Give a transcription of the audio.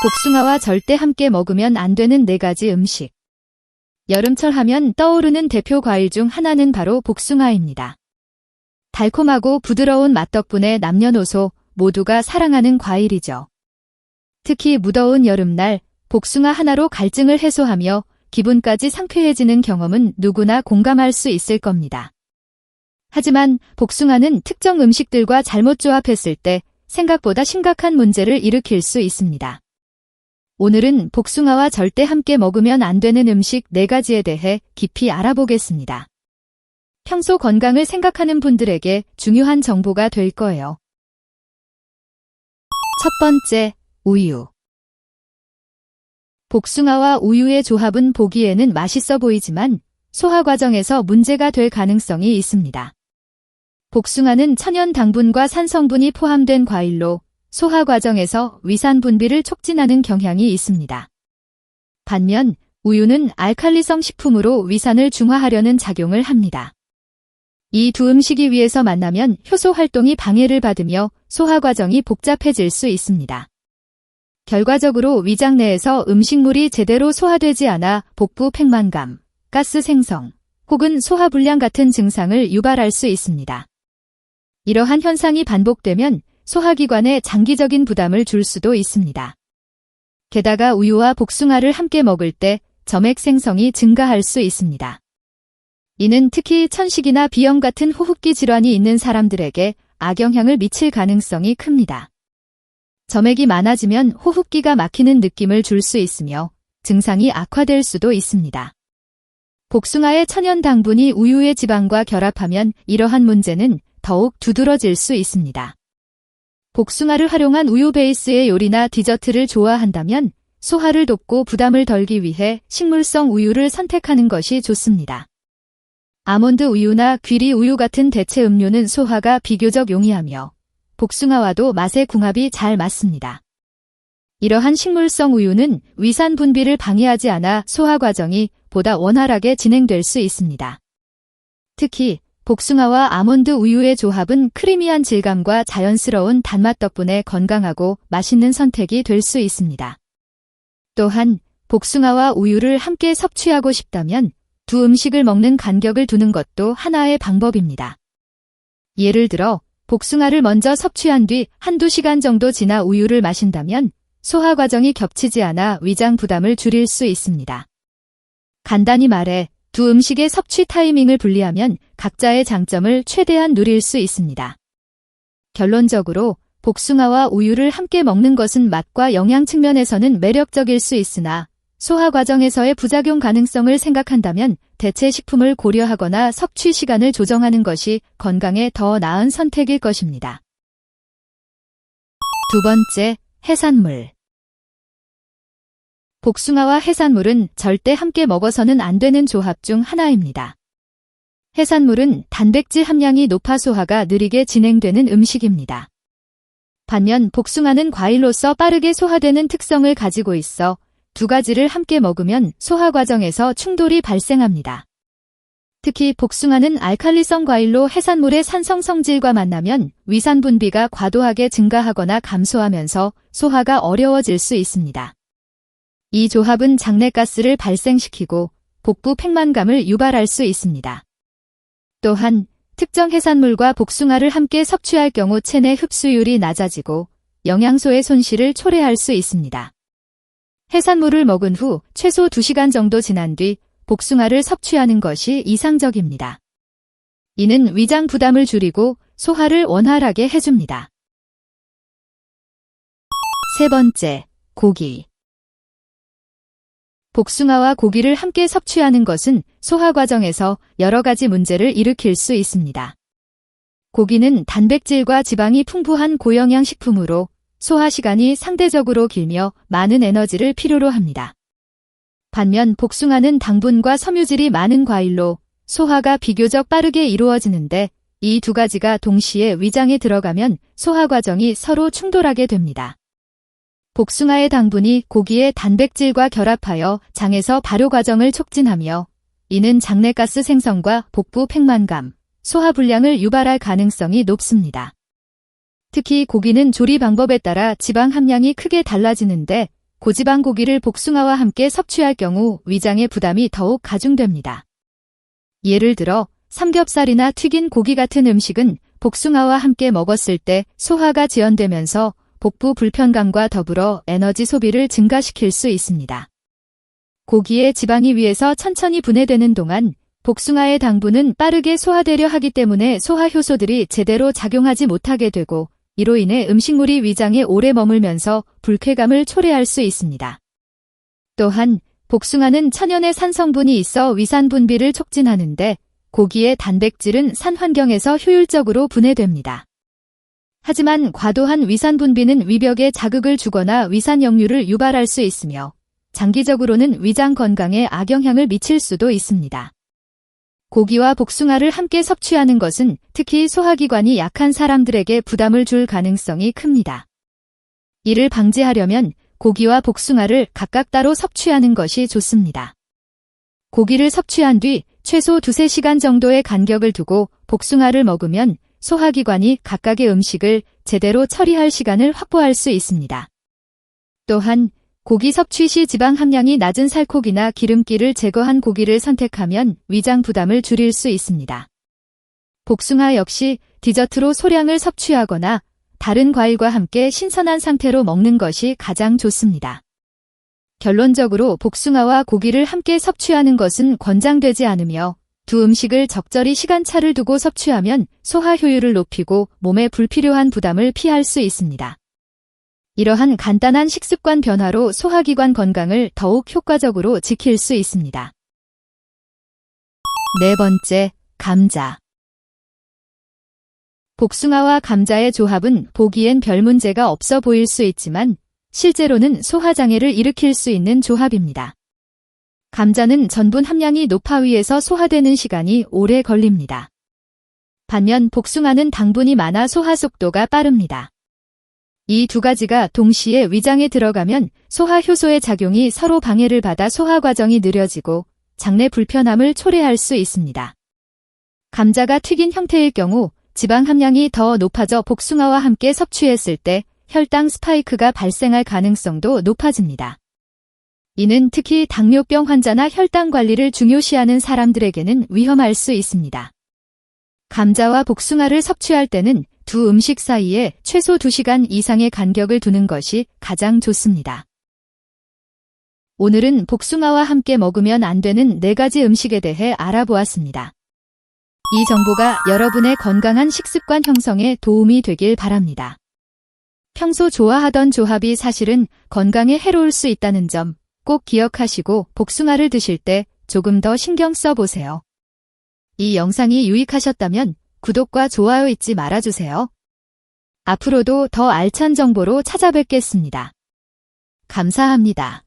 복숭아와 절대 함께 먹으면 안 되는 4가지 음식. 여름철 하면 떠오르는 대표 과일 중 하나는 바로 복숭아입니다. 달콤하고 부드러운 맛 덕분에 남녀노소 모두가 사랑하는 과일이죠. 특히 무더운 여름날 복숭아 하나로 갈증을 해소하며 기분까지 상쾌해지는 경험은 누구나 공감할 수 있을 겁니다. 하지만 복숭아는 특정 음식들과 잘못 조합했을 때 생각보다 심각한 문제를 일으킬 수 있습니다. 오늘은 복숭아와 절대 함께 먹으면 안 되는 음식 4가지에 대해 깊이 알아보겠습니다. 평소 건강을 생각하는 분들에게 중요한 정보가 될 거예요. 첫 번째, 우유. 복숭아와 우유의 조합은 보기에는 맛있어 보이지만 소화 과정에서 문제가 될 가능성이 있습니다. 복숭아는 천연 당분과 산 성분이 포함된 과일로 소화 과정에서 위산 분비를 촉진하는 경향이 있습니다. 반면 우유는 알칼리성 식품으로 위산을 중화하려는 작용을 합니다. 이 두 음식이 위에서 만나면 효소 활동이 방해를 받으며 소화 과정이 복잡해질 수 있습니다. 결과적으로 위장 내에서 음식물이 제대로 소화되지 않아 복부 팽만감, 가스 생성, 혹은 소화불량 같은 증상을 유발할 수 있습니다. 이러한 현상이 반복되면 소화기관에 장기적인 부담을 줄 수도 있습니다. 게다가 우유와 복숭아를 함께 먹을 때 점액 생성이 증가할 수 있습니다. 이는 특히 천식이나 비염 같은 호흡기 질환이 있는 사람들에게 악영향을 미칠 가능성이 큽니다. 점액이 많아지면 호흡기가 막히는 느낌을 줄 수 있으며 증상이 악화될 수도 있습니다. 복숭아의 천연 당분이 우유의 지방과 결합하면 이러한 문제는 더욱 두드러질 수 있습니다. 복숭아를 활용한 우유 베이스의 요리나 디저트를 좋아한다면 소화를 돕고 부담을 덜기 위해 식물성 우유를 선택하는 것이 좋습니다. 아몬드 우유나 귀리 우유 같은 대체 음료는 소화가 비교적 용이하며 복숭아와도 맛의 궁합이 잘 맞습니다. 이러한 식물성 우유는 위산 분비를 방해하지 않아 소화 과정이 보다 원활하게 진행될 수 있습니다. 특히 복숭아와 아몬드 우유의 조합은 크리미한 질감과 자연스러운 단맛 덕분에 건강하고 맛있는 선택이 될 수 있습니다. 또한 복숭아와 우유를 함께 섭취하고 싶다면 두 음식을 먹는 간격을 두는 것도 하나의 방법입니다. 예를 들어 복숭아를 먼저 섭취한 뒤 1~2시간 정도 지나 우유를 마신다면 소화 과정이 겹치지 않아 위장 부담을 줄일 수 있습니다. 간단히 말해 두 음식의 섭취 타이밍을 분리하면 각자의 장점을 최대한 누릴 수 있습니다. 결론적으로 복숭아와 우유를 함께 먹는 것은 맛과 영양 측면에서는 매력적일 수 있으나 소화 과정에서의 부작용 가능성을 생각한다면 대체 식품을 고려하거나 섭취 시간을 조정하는 것이 건강에 더 나은 선택일 것입니다. 두 번째, 해산물. 복숭아와 해산물은 절대 함께 먹어서는 안 되는 조합 중 하나입니다. 해산물은 단백질 함량이 높아 소화가 느리게 진행되는 음식입니다. 반면 복숭아는 과일로서 빠르게 소화되는 특성을 가지고 있어 두 가지를 함께 먹으면 소화 과정에서 충돌이 발생합니다. 특히 복숭아는 알칼리성 과일로 해산물의 산성 성질과 만나면 위산 분비가 과도하게 증가하거나 감소하면서 소화가 어려워질 수 있습니다. 이 조합은 장내가스를 발생시키고 복부 팽만감을 유발할 수 있습니다. 또한 특정 해산물과 복숭아를 함께 섭취할 경우 체내 흡수율이 낮아지고 영양소의 손실을 초래할 수 있습니다. 해산물을 먹은 후 최소 2시간 정도 지난 뒤 복숭아를 섭취하는 것이 이상적입니다. 이는 위장 부담을 줄이고 소화를 원활하게 해줍니다. 세 번째, 고기. 복숭아와 고기를 함께 섭취하는 것은 소화 과정에서 여러 가지 문제를 일으킬 수 있습니다. 고기는 단백질과 지방이 풍부한 고영양 식품으로 소화 시간이 상대적으로 길며 많은 에너지를 필요로 합니다. 반면 복숭아는 당분과 섬유질이 많은 과일로 소화가 비교적 빠르게 이루어지는데 이 두 가지가 동시에 위장에 들어가면 소화 과정이 서로 충돌하게 됩니다. 복숭아의 당분이 고기의 단백질과 결합하여 장에서 발효 과정을 촉진하며 이는 장내가스 생성과 복부 팽만감, 소화불량을 유발할 가능성이 높습니다. 특히 고기는 조리 방법에 따라 지방 함량이 크게 달라지는데 고지방 고기를 복숭아와 함께 섭취할 경우 위장의 부담이 더욱 가중됩니다. 예를 들어 삼겹살이나 튀긴 고기 같은 음식은 복숭아와 함께 먹었을 때 소화가 지연되면서 복부 불편감과 더불어 에너지 소비를 증가시킬 수 있습니다. 고기의 지방이 위에서 천천히 분해되는 동안 복숭아의 당분은 빠르게 소화되려 하기 때문에 소화 효소들이 제대로 작용하지 못하게 되고 이로 인해 음식물이 위장에 오래 머물면서 불쾌감을 초래할 수 있습니다. 또한 복숭아는 천연의 산 성분이 있어 위산 분비를 촉진하는데 고기의 단백질은 산 환경에서 효율적으로 분해됩니다. 하지만 과도한 위산 분비는 위벽에 자극을 주거나 위산 역류를 유발할 수 있으며 장기적으로는 위장 건강에 악영향을 미칠 수도 있습니다. 고기와 복숭아를 함께 섭취하는 것은 특히 소화기관이 약한 사람들에게 부담을 줄 가능성이 큽니다. 이를 방지하려면 고기와 복숭아를 각각 따로 섭취하는 것이 좋습니다. 고기를 섭취한 뒤 최소 2-3시간 정도의 간격을 두고 복숭아를 먹으면 소화기관이 각각의 음식을 제대로 처리할 시간을 확보할 수 있습니다. 또한 고기 섭취 시 지방 함량이 낮은 살코기나 기름기를 제거한 고기를 선택하면 위장 부담을 줄일 수 있습니다. 복숭아 역시 디저트로 소량을 섭취하거나 다른 과일과 함께 신선한 상태로 먹는 것이 가장 좋습니다. 결론적으로 복숭아와 고기를 함께 섭취하는 것은 권장되지 않으며 두 음식을 적절히 시간차를 두고 섭취하면 소화 효율을 높이고 몸에 불필요한 부담을 피할 수 있습니다. 이러한 간단한 식습관 변화로 소화기관 건강을 더욱 효과적으로 지킬 수 있습니다. 네 번째, 감자. 복숭아와 감자의 조합은 보기엔 별 문제가 없어 보일 수 있지만 실제로는 소화장애를 일으킬 수 있는 조합입니다. 감자는 전분 함량이 높아 위에서 소화되는 시간이 오래 걸립니다. 반면 복숭아는 당분이 많아 소화 속도가 빠릅니다. 이 두 가지가 동시에 위장에 들어가면 소화 효소의 작용이 서로 방해를 받아 소화 과정이 느려지고 장내 불편함을 초래할 수 있습니다. 감자가 튀긴 형태일 경우 지방 함량이 더 높아져 복숭아와 함께 섭취했을 때 혈당 스파이크가 발생할 가능성도 높아집니다. 이는 특히 당뇨병 환자나 혈당 관리를 중요시하는 사람들에게는 위험할 수 있습니다. 감자와 복숭아를 섭취할 때는 두 음식 사이에 최소 2시간 이상의 간격을 두는 것이 가장 좋습니다. 오늘은 복숭아와 함께 먹으면 안 되는 4가지 음식에 대해 알아보았습니다. 이 정보가 여러분의 건강한 식습관 형성에 도움이 되길 바랍니다. 평소 좋아하던 조합이 사실은 건강에 해로울 수 있다는 점 꼭 기억하시고 복숭아를 드실 때 조금 더 신경 써보세요. 이 영상이 유익하셨다면 구독과 좋아요 잊지 말아주세요. 앞으로도 더 알찬 정보로 찾아뵙겠습니다. 감사합니다.